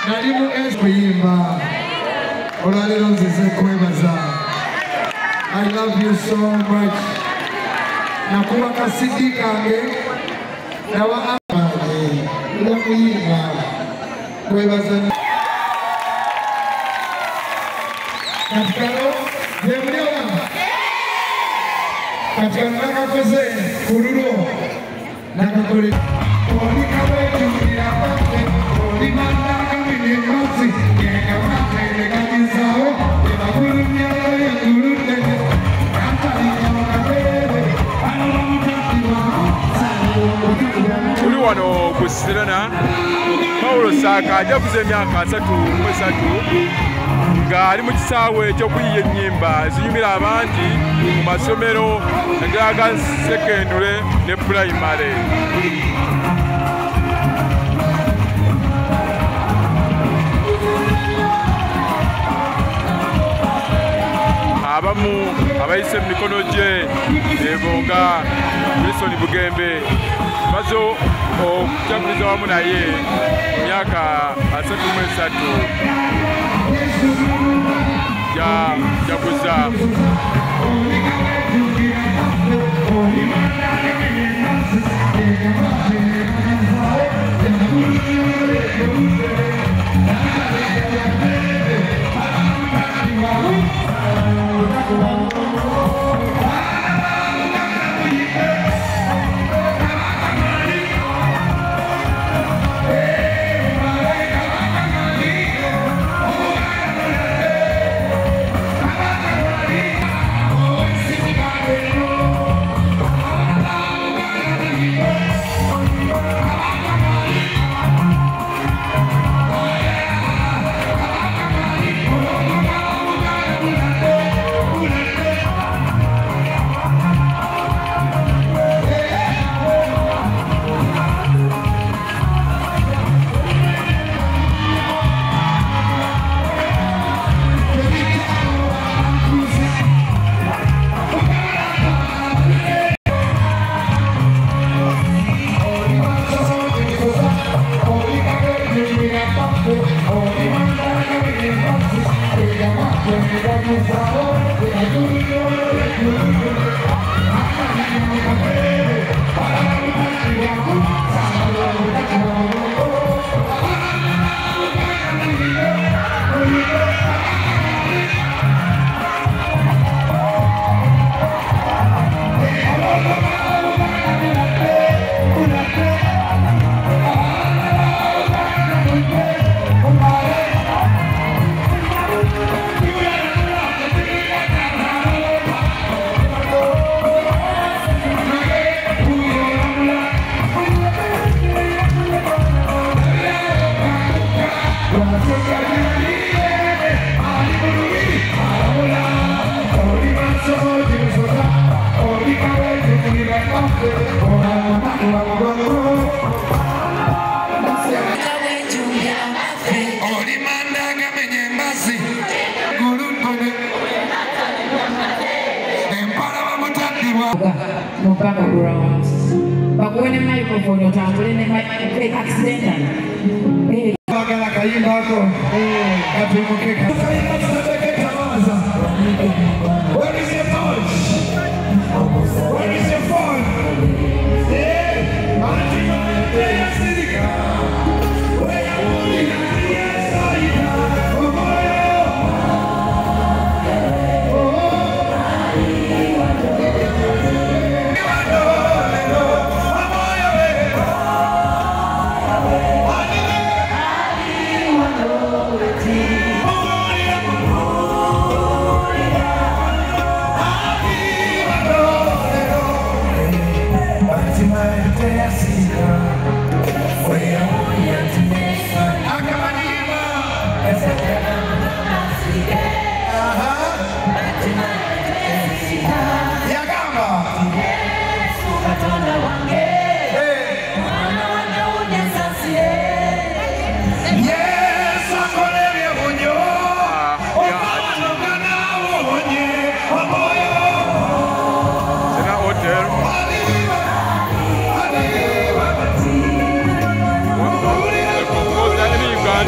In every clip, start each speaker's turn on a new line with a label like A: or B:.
A: Nalimu Esquimba. Olalero nzize kwebaza. I love you so much. Nakuwa kasidi kange. Nawa amane. Nakuyima. Kwebaza. Katikano. Yemliwa. Katikano nakakoze. Kururo. Nakakore. Oli kawe jumia pake. Oli manda kamine masi. Yeka mate lega jizao. Eba kurumia ya kurute. Kantali kama bebe. Uli wano kusirana. Paulo Saka ajja kuze myaka 3 nga ali mu kisaawe ekyokuyiya ennyimba zinyumira abangi mu masomero aga sekendule ne pulayimale. Abamu abayise mu mikono gye ebonga Wilson Bugembe bazo okujaguliza wamu naye mu myaka 33 jaguza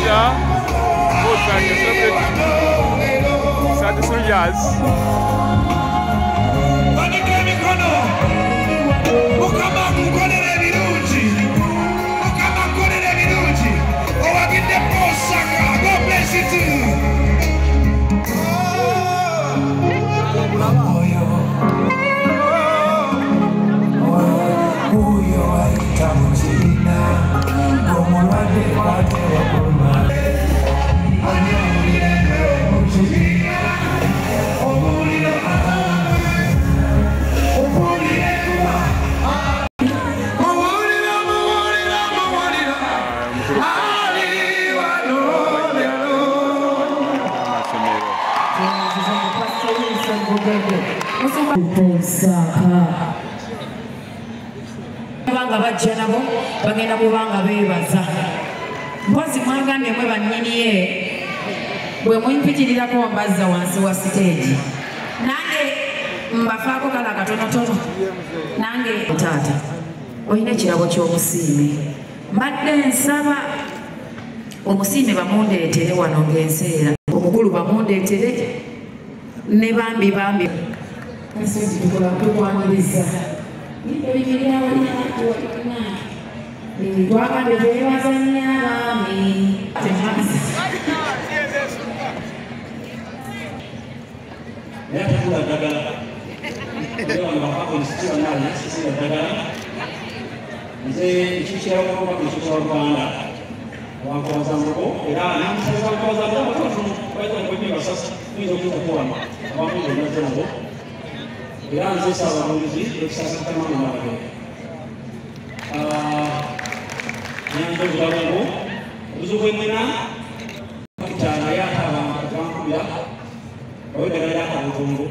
B: Yeah.
A: also like celebrating 33 years.
B: God bless you too.
C: Banga bajja nabo bagenda kubanga beebaza mpozi mwagambye mwe bannyini ye bwe mumpikirirako mbazza wansi wa siteegi nange mbafaako kala katonotono nange taata olina ekirabo ky'omusiime mbadde nsaba omusiime bamundeetere wano ng'enseera omukulu bamundeetere ne bambi Nasi tukula tukwaniriza. Niko bibilia wali na. Ni twaka ndewe wazanya bami. Temasi.
D: Leo tukula dagala. Leo ambapo nisitiwa nani sisi dagala. Mzee chicha wako kwa chicha wa Rwanda. Wako wazambo era na msasa kwa wazambo kwa kwa sasa hizo kwa wako ndio Iran se sawa muzi eksasa kama mamaga. Yang berjalan usuku mana cara ya kawan ya. Oh dengan ya kawan tunggu.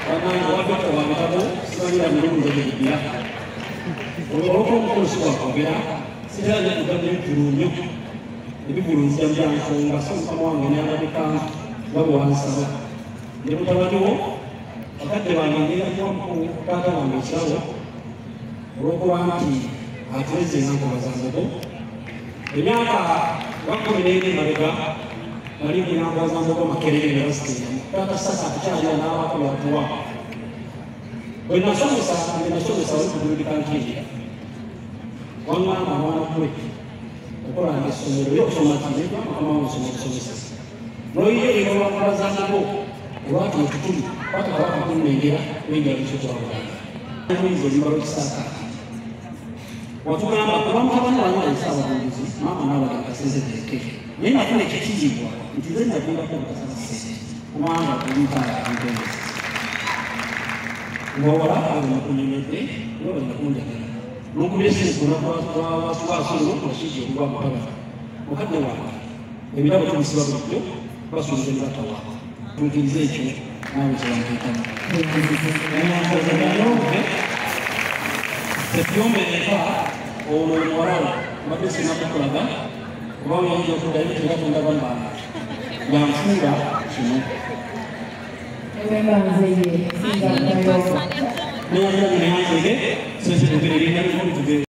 D: Karena waktu kawan kamu sebenarnya belum menjadi dia. Walaupun kursus kabila sebenarnya bukan dari burunya. Tapi buruh yang nggak semua ini ada di kan bawa sama. Dia berjalan wakati wanaingia kwa kata wamechao roko wanti hatuwezi na kuwazango imyaka wako milele marega karibu na kuwazango kwa makelele university kata sasa tuchaje na watu watu wao wanasoma sasa kurudi kanki wana kwe kwa ngesomero yo kusoma kama unasoma sasa no hiyo ile wazango watu tukuli watu hawako kuningira wengi walichotoa hizo zimaro sasa watu kama kwa mtu wanaona sawa hizi mama na wale kaseze teke yeye afanye kijiji kwa mtizeni na kwenda kwa sasa kumanga kulipa ngombe ngora au kunyemete ndio inakuja Mungu Yesu kuna kwa watu wasio kwa shiji kwa mpaka wakati wa ndio tumsiba kwa basi ndio watu Mungkinze itu, mau jalan kita. Memang sebenarnya, sebelum mereka orang masih senang berkeluarga, orang yang jauh dari kita menggunakan bahasa yang sudah semua.
C: Memang saja.
D: Memang saja, sesuatu yang